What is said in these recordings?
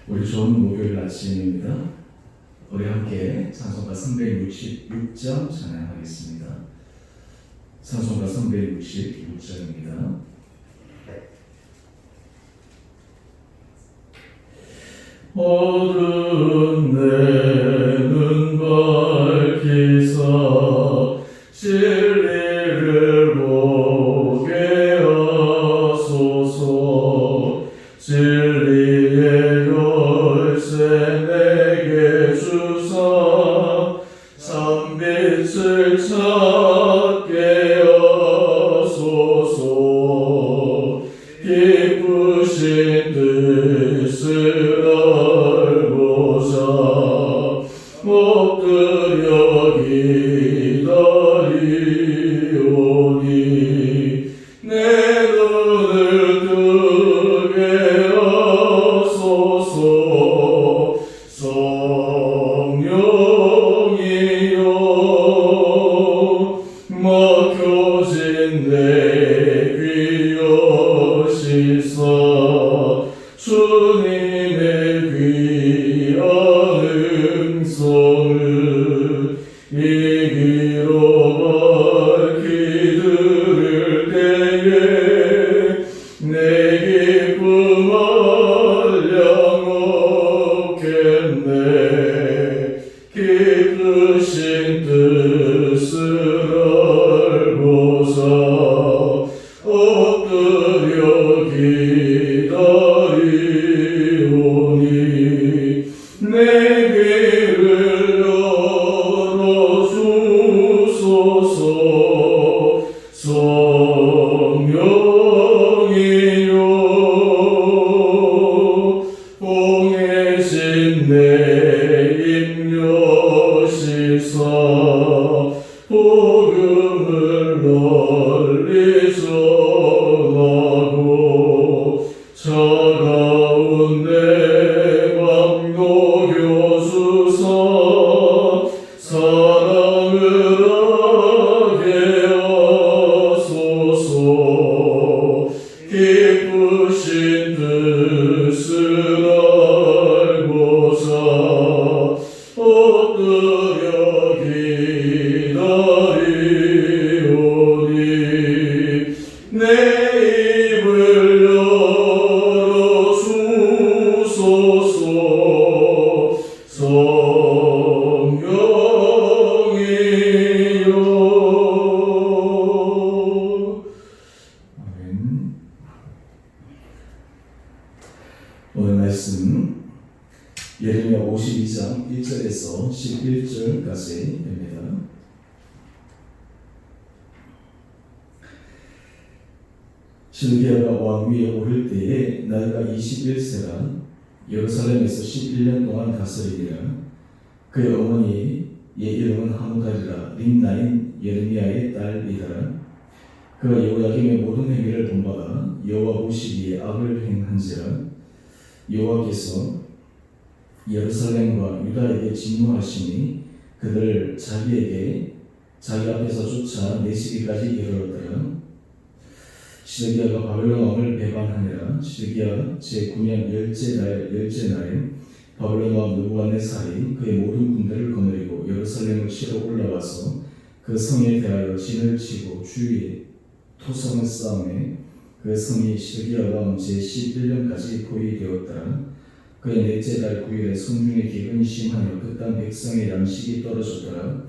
우리 좋은 목요일 아침입니다. 우리 함께 찬송가 366장 찬양하겠습니다. 찬송가 366장입니다. 어두운 내 눈 밝히사 진리를 보게 하소서. 진리의 열쇠 내게 주사 참빛을 찾게 하소서. 기쁘신 뜻을 알고자 엎드려 기다리오니 내 눈을 뜨게 하소서. 성령이여 막혀진 내 귀 여시사 주님의 귀한 음성을 이 귀로 밝히 들을 때에 내 기쁨 한량 없겠네. 기쁘신 뜻을 알고자 엎드려 기다리오니 내 귀를 열어주소서. 성령이여 봉해진 내 입 여시사 복음을 널리 전하고 차가운 내 맘 녹여주사 사랑을 하게 하소서. 기쁘신 뜻을 알고자 엎드려 기다리오니 내 입을 열어주소서. 성령이여. 아멘. 오늘 말씀 예레미야 52장 1절에서 11절까지입니다. 시드기야가 왕 위에 오를 때에 나이가 21세라 예루살렘에서 11년 동안 다스리니라. 그의 어머니의 이름은 하무달이라 림나인 예레미야의 딸이더라. 그가 여호야김의 모든 행위를 본받아 여호와 보시기에 악을 행한지라. 여호와께서 예루살렘과 유다에게 진노하시니 그들을 자기 앞에서 쫓아 내시기까지 이르렀더라. 시드기야가 바벨론 왕을 배반하니라. 시드기야 제9년 열째 날에 바벨론 왕 느부갓네살이 그의 모든 군대를 거느리고 예루살렘을 치러 올라와서 그 성에 대하여 진을 치고 주위에 토성을 쌓음에 그 성이 시드기야 왕 제11년까지 포위되었더라. 그의 넷째 달 9일에 성중에 기근이 심하여 그 땅 백성의 양식이 떨어졌더라.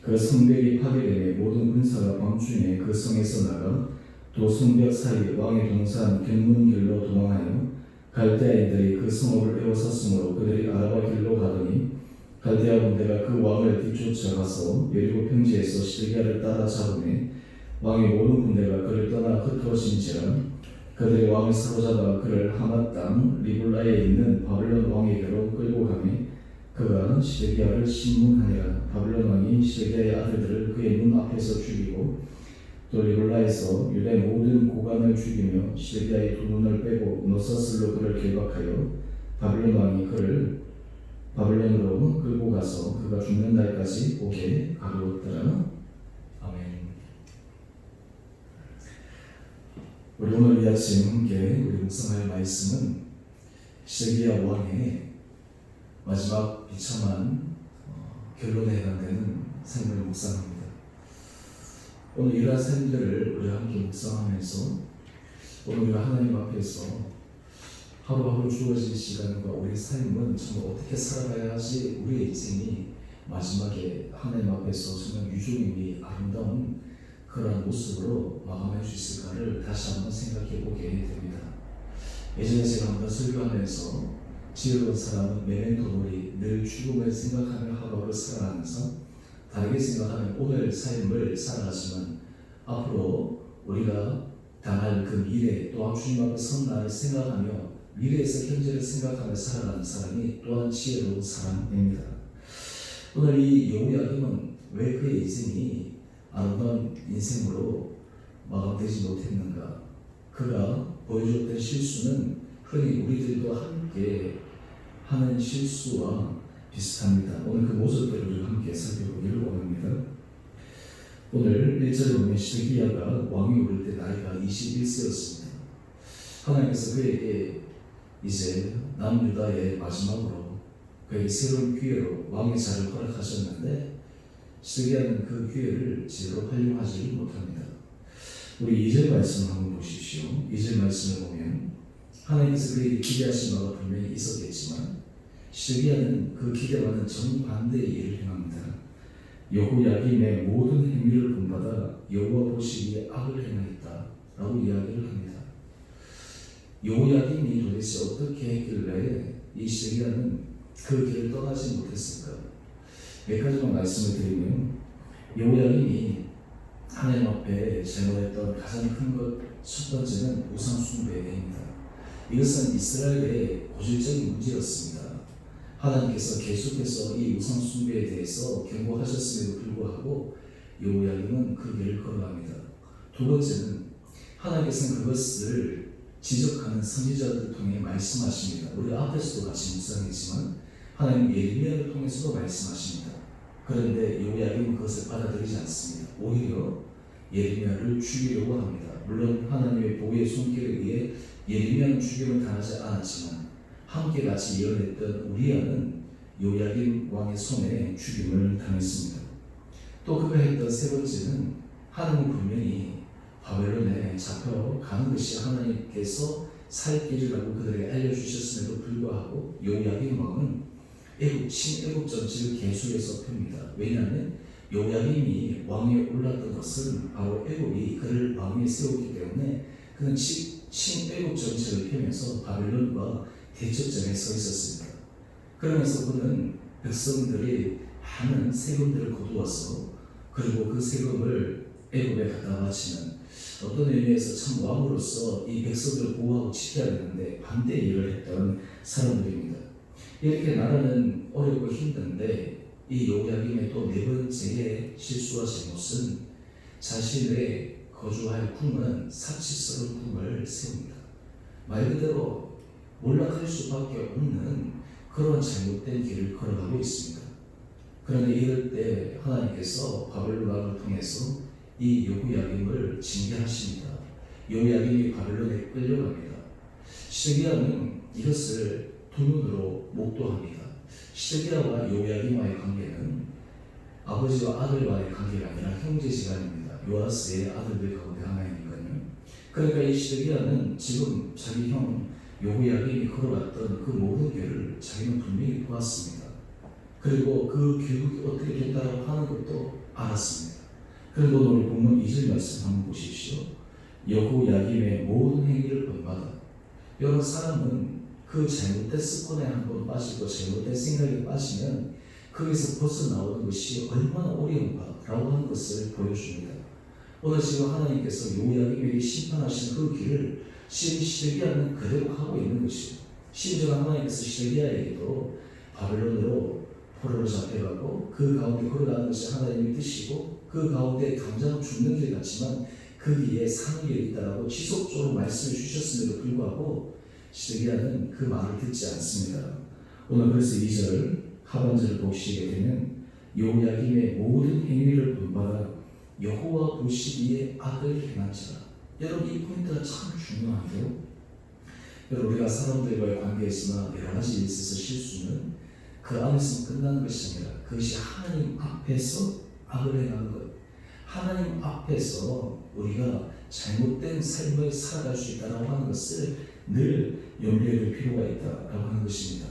그 성벽이 파괴되매 모든 군사가 밤중에 그 성에서 나가 또 성벽 사이 왕의 동산 견문길로 도망하여 갈대아인들이 그 성읍을 에워쌌으므로 그들이 아라바 길로 가더니 갈대아 군대가 그 왕을 뒤쫓아가서 여리고 평지에서 시드기야를 따라잡으매 왕의 모든 군대가 그를 떠나 흩어진지라. 그들이 왕을 사로잡아 그를 하맛 땅 리블라에 있는 바벨론 왕에게로 끌고 가매 그가 시드기야를 심문하니라. 바벨론 왕이 시드기야의 아들들을 그의 눈 앞에서 죽이고 또 리블라에서 유대 모든 고관을 죽이며 시드기야의 두 눈을 빼고 노사슬로 그를 결박하여 바벨론 왕이 그를 바벨론으로 끌고 가서 그가 죽는 날까지 오게 가두었더라. 아멘. 우리 오늘 이 아침 함께 우리 묵상할 말씀은 시드기야 왕의 마지막 비참한 결론에 해당되는 삶을 묵상합니다. 오늘 이러한 삶들을 우리가 함께 묵상하면서 오늘 우리가 하나님 앞에서 하루하루 주어진 시간과 우리의 삶은 정말 어떻게 살아가야 하지, 우리의 인생이 마지막에 하나님 앞에서 정말 유종임이 아름다운 그러한 모습으로 마감할 수 있을까를 다시 한번 생각해 보게 됩니다. 예전에 제가 한번 설교하면서 지혜로운 사람은 메멘토 모리, 늘 죽음을 생각하며 하루하루 살아가면서 다르게 생각하면 오늘 삶을 살아가지만 앞으로 우리가 당할 그 미래 또한 주님 앞에 선 날을 생각하며 미래에서 현재를 생각하며 살아가는 사람이 또한 지혜로운 사람입니다. 오늘 이 여호야김은 왜 그의 인생이 아름다운 인생으로 마감되지 못했는가? 그가 보여줬던 실수는 흔히 우리들도 함께 하는 실수와 비슷합니다. 오늘 그 모습들을 우리가 함께 살펴보기를 원합니다. 오늘 1절에 보면 시드기야가 왕이 오를 때 나이가 21세였습니다. 하나님께서 그에게 이제 남유다의 마지막으로 그에게 새로운 기회로 왕의 자리를 허락하셨는데 시드기야는 그 기회를 제대로 활용하지 못합니다. 우리 2절 말씀을 한번 보십시오. 2절 말씀을 보면 하나님께서 그에게 기대하신 바가 분명히 있었겠지만 시드기야는 그 기대와는 정반대의 일을 행합니다. 여호야김의 모든 행위를 본받아 여호와 보시기에 악을 행하였다 라고 이야기를 합니다. 여호야김이 도대체 어떻게 했길래 이 시드기야는 그 길을 떠나지 못했을까? 몇 가지만 말씀을 드리면 여호야김이 하나님 앞에 제거했던 가장 큰 것 첫 번째는 우상 숭배입니다. 이것은 이스라엘의 고질적인 문제였습니다. 하나님께서 계속해서 이 우상 숭배에 대해서 경고하셨음에도 불구하고 여호야김은 그 길을 걸어갑니다. 두 번째는 하나님께서는 그것을 지적하는 선지자들을 통해 말씀하십니다. 우리 앞에서도 같이 묵상했지만 하나님 예레미야를 통해서도 말씀하십니다. 그런데 여호야김은 그것을 받아들이지 않습니다. 오히려 예레미야를 죽이려고 합니다. 물론 하나님의 보호의 손길에 의해 예레미야는 죽임을 당하지 않았지만 함께 같이 예언했던 우리야는 여호야김 왕의 손에 죽임을 당했습니다. 또 그가 했던 세 번째는 하나님은 분명히 바벨론에 잡혀가는 것이 하나님께서 살 길이라고 그들에게 알려주셨음에도 불구하고 여호야김 왕은 친애국 정치를 계속해서 펴니다. 왜냐하면 여호야김이 왕위에 올랐던 것은 바로 애국이 그를 왕위에 세웠기 때문에 그는 친애국 정치를 펴면서 바벨론과 대척점에 서 있었습니다. 그러면서 그는 백성들이 많은 세금들을 거두어서 그리고 그 세금을 애국에 갖다 바치는 어떤 의미에서 참 왕으로서 이 백성들을 보호하고 지켜야 되는데 반대 일을 했던 사람들입니다. 이렇게 나라는 어렵고 힘든데 이 여호야김의 또 네 번째의 실수와 잘못은 자신의 거주할 궁은 사치스러운 궁을 세웁니다. 말 그대로 몰락할 수밖에 없는 그런 잘못된 길을 걸어가고 있습니다. 그런데 이럴 때 하나님께서 바벨론 왕을 통해서 이 여호야김을 징계하십니다. 여호야김이 바벨론에 끌려갑니다. 시드기야는 이것을 두 눈으로 목도합니다. 시드기야와 여호야김과의 관계는 아버지와 아들과의 관계가 아니라 형제지간입니다. 요아스의 아들들 가운데 하나이니까요. 그러니까 이 시드기야는 지금 자기 형 여호야김이 걸어갔던 그 모든 길을 자기는 분명히 보았습니다. 그리고 그 교육이 어떻게 됐다고 하는 것도 알았습니다. 그런데 오늘 본문 2절 말씀 한번 보십시오. 여호야김의 모든 행위를 본받아. 여러 사람은 그 잘못된 습관에 한번 빠지고 잘못된 생각에 빠지면 거기서 벗어나오는 것이 얼마나 어려운가라고 하는 것을 보여줍니다. 오늘 지금 하나님께서 여호야김에게 심판하신 그 길을 시드기야는 그대로 하고 있는 것이요. 심지어 하나님께서 시드기야에게도 바벨론으로 포로로 잡혀가고 그 가운데 걸어가는 것이 하나님의 뜻이고 그 가운데 당장 죽는 길 같지만 그 뒤에 사는 길이 있다라고 지속적으로 말씀해 주셨음에도 불구하고 시드기야는 그 말을 듣지 않습니다. 오늘 그래서 2절 하반절을 보시게 되면 여호야김의 모든 행위를 본받아 여호와 보시기에 악을 행한 자라. 여러분 이 포인트가 참 중요한데요. 여러분, 우리가 사람들과의 관계에서나 여러 가지 일에 있어서 실수는 그 안에서 끝나는 것이 아니라 그것이 하나님 앞에서 악을 행하는 것, 하나님 앞에서 우리가 잘못된 삶을 살아갈 수 있다고 하는 것을 늘 염두에 둘 필요가 있다라고 하는 것입니다.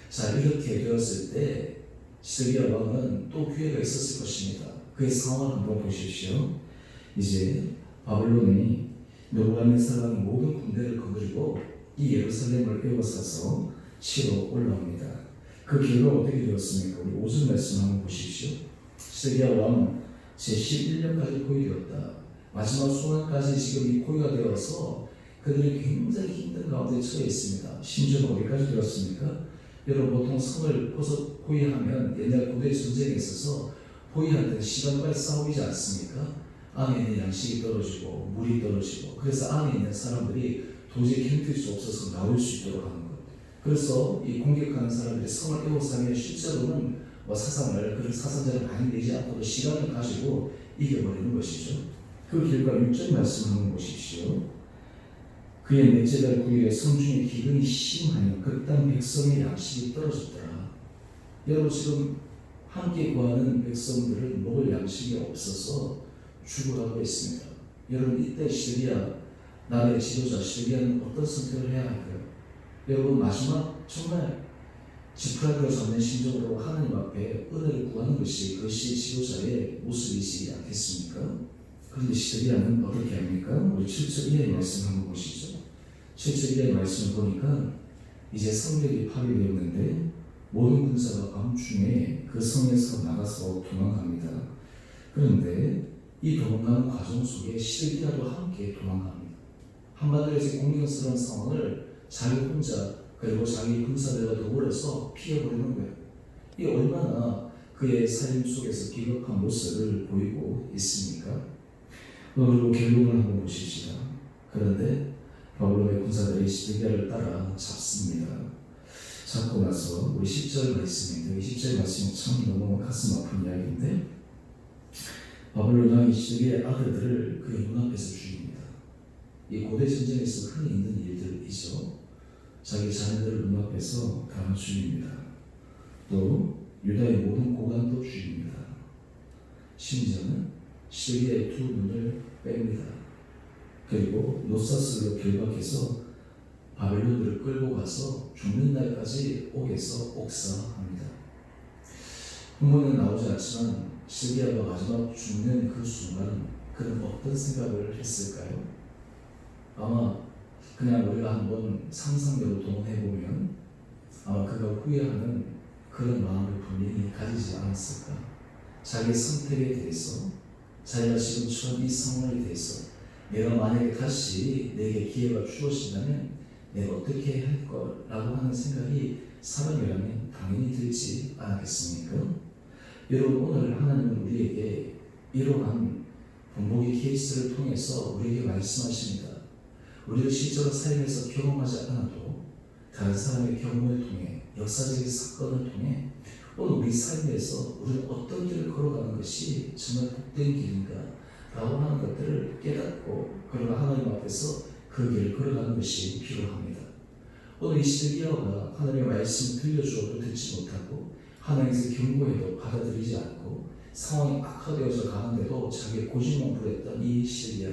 자, 이렇게 되었을 때 시드기야 왕은 또 기회가 있었을 것입니다. 그의 상황을 한번 보십시오. 이제 바벨론이 느부갓네살의 모든 군대를 거느리고 이 예루살렘을 에워싸서 치러 올라옵니다. 그 결과가 어떻게 되었습니까? 우리 5절 말씀 한번 보십시오. 시드기야 왕은 제11년까지 포위되었다. 마지막 순간까지 지금 이 포위가 되어서 그들이 굉장히 힘든 가운데 처해 있습니다. 심지어 어디까지 되었습니까? 여러분, 보통 성을 포위하면 옛날 고대 전쟁에 있어서 포위할 때 시간과 싸우지 않습니까? 안에 있는 양식이 떨어지고 물이 떨어지고, 그래서 안에 있는 사람들이 도저히 견딜 수 없어서 나올 수 있도록 하는 것. 그래서 이 공격하는 사람들이 성을 에워싸면 실제로는 사상을, 그런 사상자를 많이 내지 않고도 시간을 가지고 이겨버리는 것이죠. 그 결과 6절 말씀 한번 보십시오. 그의 넷째 달 9일에 성중에 기근이 심하여 그땅 백성의 양식이 떨어졌더라. 여러분, 지금 함께 구하는 백성들은 먹을 양식이 없어서 죽어가고 있습니다. 여러분, 이때 시드기야, 나라의 지도자 시드기야는 어떤 선택을 해야 할까요? 여러분, 마지막 정말 지푸라기로 잡는 심정으로 하나님 앞에 은혜를 구하는 것이, 그것이 지도자의 모습이지 않겠습니까? 그런데 시드기야는 어떻게 합니까? 우리 7절 이하의 말씀 한번 보시죠. 7절 이하의 말씀을 보니까 이제 성벽이 파괴되었는데 모든 군사가 밤중에 그 성에서 나가서 도망갑니다. 그런데 이 도망가는 과정 속에 시드기야도 함께 도망갑니다. 한마디로 이제 공경스러운 상황을 자기 혼자, 그리고 자기 군사들과 더불어서 피해버리는 거예요. 이 얼마나 그의 삶 속에서 기겁한 모습을 보이고 있습니까? 그리고 결론을 한번 보십시다. 그런데 바벨론의 군사들이 시드기야를 따라 잡습니다. 잡고 나서 우리 10절 말씀인데, 이 10절 말씀이 참 너무 가슴 아픈 이야기인데, 바벨론 왕이 시드기야의 아들들을 그의 눈앞에서 죽입니다. 이 고대 전쟁에서 흔히 있는 일들이죠. 자기 자녀들을 눈앞에서 다 죽입니다. 또 유다의 모든 고관도 죽입니다. 심지어는 시드기야의 두 눈을 뺍니다. 그리고 노사스로 결박해서 바벨론들을 끌고 가서 죽는 날까지 옥에서 옥사합니다. 본문은 나오지 않지만 시드기야가 마지막 죽는 그 순간 그는 어떤 생각을 했을까요? 아마 그냥 우리가 한번 상상력을 동원해보면 아마 그가 후회하는 그런 마음을 분명히 가지지 않았을까. 자기의 선택에 대해서, 자기가 지금 처한 이 상황에 대해서 내가 만약에 다시 내게 기회가 주어진다면 내가 어떻게 할 거라고 하는 생각이 사람이라면 당연히 들지 않겠습니까? 여러분, 오늘 하나님은 우리에게 이러한 본보기 케이스를 통해서 우리에게 말씀하십니다. 우리를 실제로 삶에서 경험하지 않아도 다른 사람의 경험을 통해, 역사적인 사건을 통해 오늘 우리 삶에서 우리는 어떤 길을 걸어가는 것이 정말 복된 길인가 라고 하는 것들을 깨닫고, 그리고 하나님 앞에서 그 길을 걸어가는 것이 필요합니다. 오늘 이 시드기야가 하나님의 말씀을 들려주어도 듣지 못하고 하나님께서 경고해도 받아들이지 않고 상황이 악화되어서 가는데도 자기의 고집만 부렸던 이 시드기야,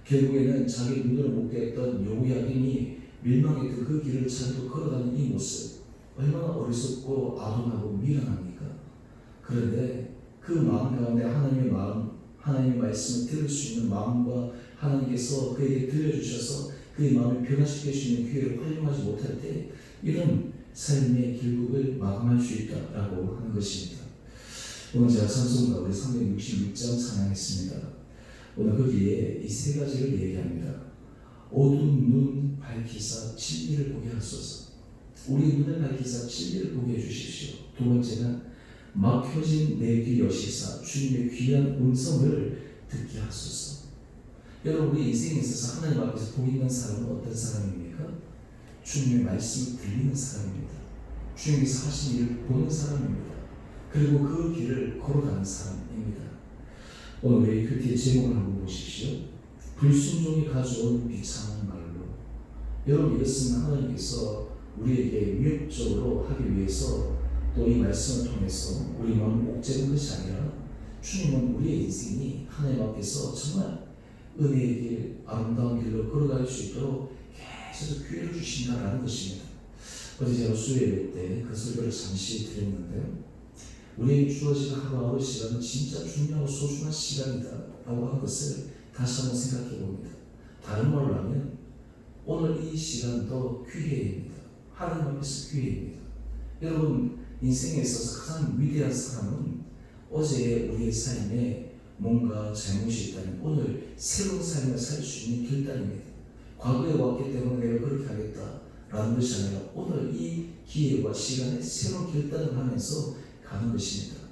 결국에는 자기 눈으로 못 뵀던 여호야김이 밀망했던 그 길을 자기도 걸어가는 이 모습, 얼마나 어리석고 아둔하고 미련합니까? 그런데 그 마음 가운데 하나님의 마음, 하나님의 말씀을 들을 수 있는 마음과 하나님께서 그에게 들려주셔서 그의 마음을 변화시킬 수 있는 기회를 활용하지 못할 때 이런 삶의 결국을 마감할 수 있다라고 하는 것입니다. 오늘 제가 찬송가 우리 366장 찬양했습니다. 오늘 거기에 이 세 가지를 얘기합니다. 어두운 눈 밝히사 진리를 보게 하소서. 우리 눈을 밝히사 진리를 보게 해주십시오. 두 번째는 막혀진 내 귀 여시사 주님의 귀한 음성을 듣게 하소서. 여러분, 우리 인생에 있어서 하나님 앞에서 복 있는 사람은 어떤 사람입니까? 주님의 말씀을 들리는 사람입니다. 주님께서 하신 일을 보는 사람입니다. 그리고 그 길을 걸어가는 사람입니다. 오늘 우리 큐티의 제목을 한번 보십시오. 불순종이 가져온 비참한 말로. 여러분, 이것은 하나님께서 우리에게 위협적으로 하기 위해서 또 이 말씀을 통해서 우리 마음을 옥죄는 것이 아니라 주님은 우리의 인생이 하나님 앞에서 정말 은혜의 길, 아름다운 길로 걸어갈 수 있도록 계속 기회를 주신다라는 것입니다. 어제 제가 수요예배 때 그 설교를 잠시 드렸는데요. 우리에게 주어진 하루하루 시간은 진짜 중요하고 소중한 시간이다 라고 한 것을 다시 한번 생각해 봅니다. 다른 말로 하면 오늘 이 시간도 기회입니다. 하나님 앞에서 기회입니다. 여러분, 인생에 있어서 가장 위대한 사람은 어제의 우리의 삶에 뭔가 잘못이 있다면 오늘 새로운 삶을 살 수 있는 결단입니다. 과거에 왔기 때문에 내가 그렇게 하겠다라는 것이 아니라 오늘 이 기회와 시간에 새로운 결단을 하면서 가는 것입니다.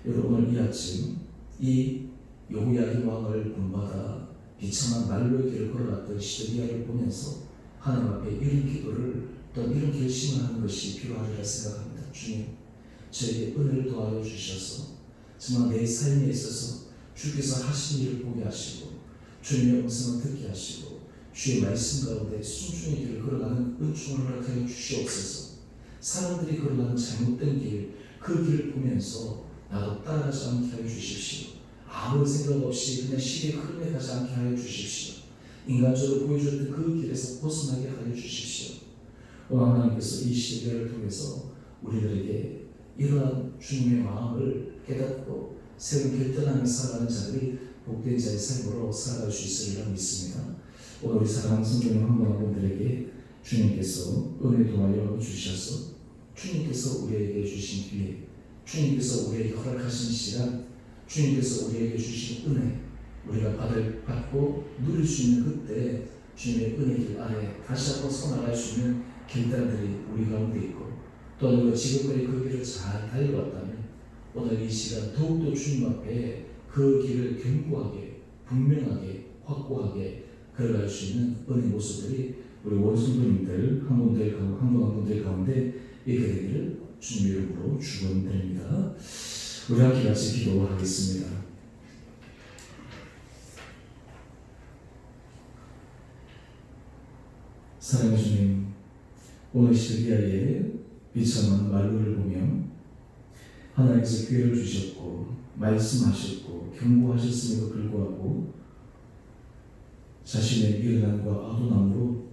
여러분, 오늘 이 아침 이 요야긴 왕을 본받아 비참한 말로의 길을 걸어갔던 시드기야를 보면서 하나님 앞에 이런 기도를 또 이런 결심을 하는 것이 필요하리라 생각합니다. 주님, 저에게 은혜를 더하여 주셔서 정말 내 삶에 있어서 주께서 하신 일을 보게 하시고 주님의 음성을 듣게 하시고 주의 말씀 가운데 순종의 길을 걸어가는 은총을 허락하여 주시옵소서. 사람들이 걸어가는 잘못된 길, 그 길을 보면서 나도 따라가지 않게 하여 주십시오. 아무 생각 없이 그냥 시대의 흐름에 가지 않게 하여 주십시오. 인간적으로 보여줬던 그 길에서 벗어나게 하여 주십시오. 오늘 하나님께서 이 시대를 통해서 우리들에게 이러한 주님의 마음을 깨닫고 새로운 결단하며 살아가는 자들이 복된 자의 삶으로 살아갈 수 있으리라 믿습니다. 오늘 우리 사랑하는 성도님 한 분 한 분들에게 주님께서 은혜 도하여 주셔서 주님께서 우리에게 주신 기회, 주님께서 우리에게 허락하신 시간, 주님께서 우리에게 주신 은혜, 우리가 받고 누릴 수 있는 그때 주님의 은혜 길 아래 다시 한번 서나갈 수 있는 결단들이 우리 가운데 있고 또 우리가 지금까지 그 길을 잘 달려왔다면 오늘 이 시간 더욱더 주님 앞에 그 길을 견고하게, 분명하게, 확고하게 걸어갈 수 있는 은혜 모습들이 우리 원성도님들 한 분들 가운데 있게 되기를 주님의 이름으로 축원드립니다. 우리 함께 같이 기도하겠습니다. 사랑하는 주님, 오늘 시드기야의 비참한 말로를 보며 하나님께서 기회를 주셨고 말씀하셨고 경고하셨음에도 불구하고 자신의 미련함과 아둔함으로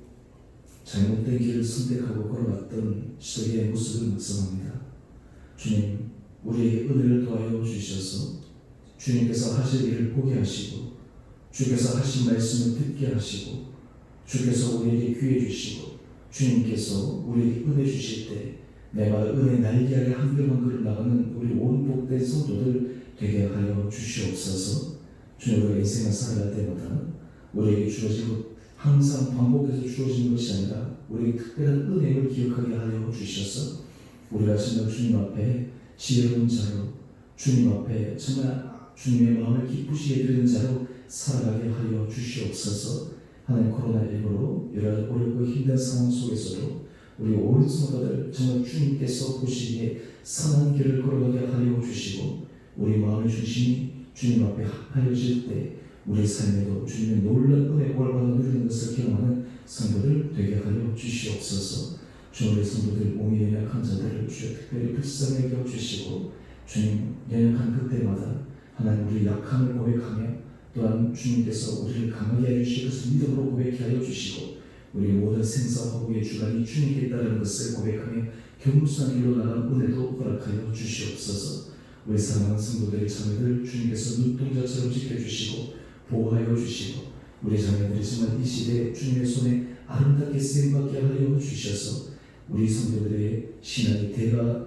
잘못된 길을 선택하고 걸어갔던 시드기야의 모습을 묵상합니다. 주님, 우리에게 은혜를 더하여 주셔서 주님께서 하실 일을 보게 하시고 주께서 하신 말씀을 듣게 하시고 주께서 우리에게 기회 주시고 주님께서 우리에게 은혜 주실 때 내마다 은혜 날개 아래 한 걸음 한 걸음 나가는 우리 온 복된 성도들 되게 하여 주시옵소서. 주님, 우리가 인생을 살아갈 때마다 우리에게 주어지고 항상 반복해서 주어지는 것이 아니라 우리에게 특별한 은혜를 기억하게 하여 주셔서 우리가 정말 주님 앞에 지혜로운 자로 주님 앞에 정말 주님의 마음을 기쁘시게 드리는 자로 살아가게 하여 주시옵소서. 하나님, 코로나19로 이런 어렵고 힘든 상황 속에서도 우리 온 성도들 정말 주님께서 보시기에 선한 길을 걸어가게 하여 주시고 우리 마음의 중심이 주님 앞에 합하여질 때 우리 삶에도 주님의 놀라운 은혜 올바라 누리는 것을 경험하는 성도들 되게 하여 주시옵소서. 주님의 성도들 몸이 연약한 자들을 주여 특별히 불쌍히 여겨 주시고 주님, 연약한 그때마다 하나님 우리 약함을 고백하며 또한 주님께서 우리를 강하게 하여 주실 것을 믿음으로 고백해 하여 주시고 우리 모든 생사화복의 주관이 주님께 있다는 것을 고백하며 겸손한 길로 나가는 은혜도 허락하여 주시옵소서. 우리 사랑하는 성도들의 자녀들 주님께서 눈동자처럼 지켜주시고 보호하여 주시고 우리 자녀들이 정말 이 시대에 주님의 손에 아름답게 쓰임받게 하여 주셔서 우리 성도들의 신앙이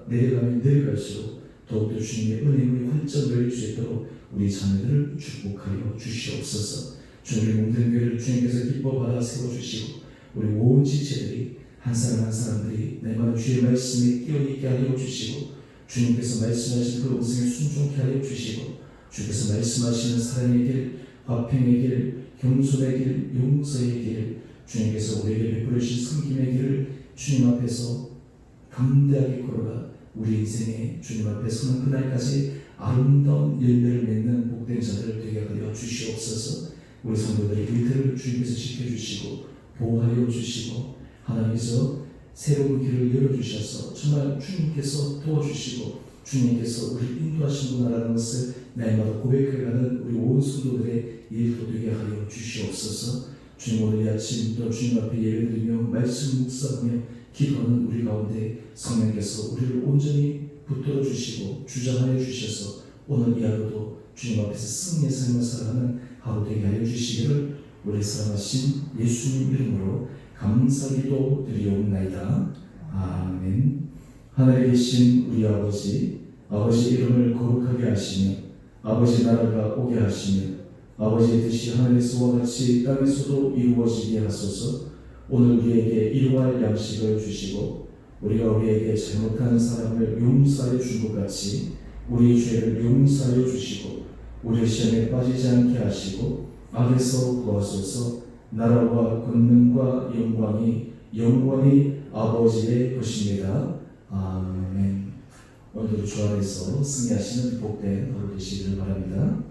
내려가면 내려갈수록 더욱더 주님의 은혜의 활짝 열릴 수 있도록 우리 자녀들을 축복하여 주시옵소서. 주님의 몸된 교회를 주님께서 기뻐 받아 세워주시고 우리 온 지체들이 한 사람 한 사람들이 날마다 주의 말씀에 끼어있게 하여 주시고 주님께서 말씀하신 그 음성에 순종케 하여 주시고 주께서 말씀하시는 사랑의 길, 화평의 길, 겸손의 길, 용서의 길 주님께서 우리에게 베풀어 주신 섬김의 길을 주님 앞에서 담대하게 걸어가 우리 인생에 주님 앞에 서는 그날까지 아름다운 열매를 맺는 복된 자들 되게 하여 주시옵소서. 우리 성도들의 일터를 주님께서 지켜주시고 보호하여 주시고 하나님께서 새로운 길을 열어주셔서 정말 주님께서 도와주시고 주님께서 우리를 인도하시는구나라는 것을 날마다 고백해가는 우리 온 성도들의 일도 되게 하여 주시옵소서. 주님 오늘 이 아침 또 주님 앞에 예배드리며 말씀 묵상하며 기도하는 우리 가운데 성령께서 우리를 온전히 붙들어 주시고 주장하여 주셔서 오늘 이 하루도 주님 앞에서 승리의 삶을 살아가는 하루 되게 하여 주시기를 우리 사랑하신 예수님 이름으로 감사기도 드리옵나이다. 아멘. 하늘에 계신 우리 아버지 이름을 거룩하게 하시며 아버지 나라가 오게 하시며 아버지의 뜻이 하늘에서와 같이 땅에서도 이루어지게 하소서. 오늘 우리에게 일용할 양식을 주시고 우리가 우리에게 잘못한 사람을 용서하여 준 것 같이 우리의 죄를 용서하여 주시고 우리 시험에 빠지지 않게 하시고 악에서 구하소서. 나라와 권능과 영광이 아버지의 것입니다. 아멘. 오늘도 주 안에서 승리하시는 복된 하루 되시기를 바랍니다.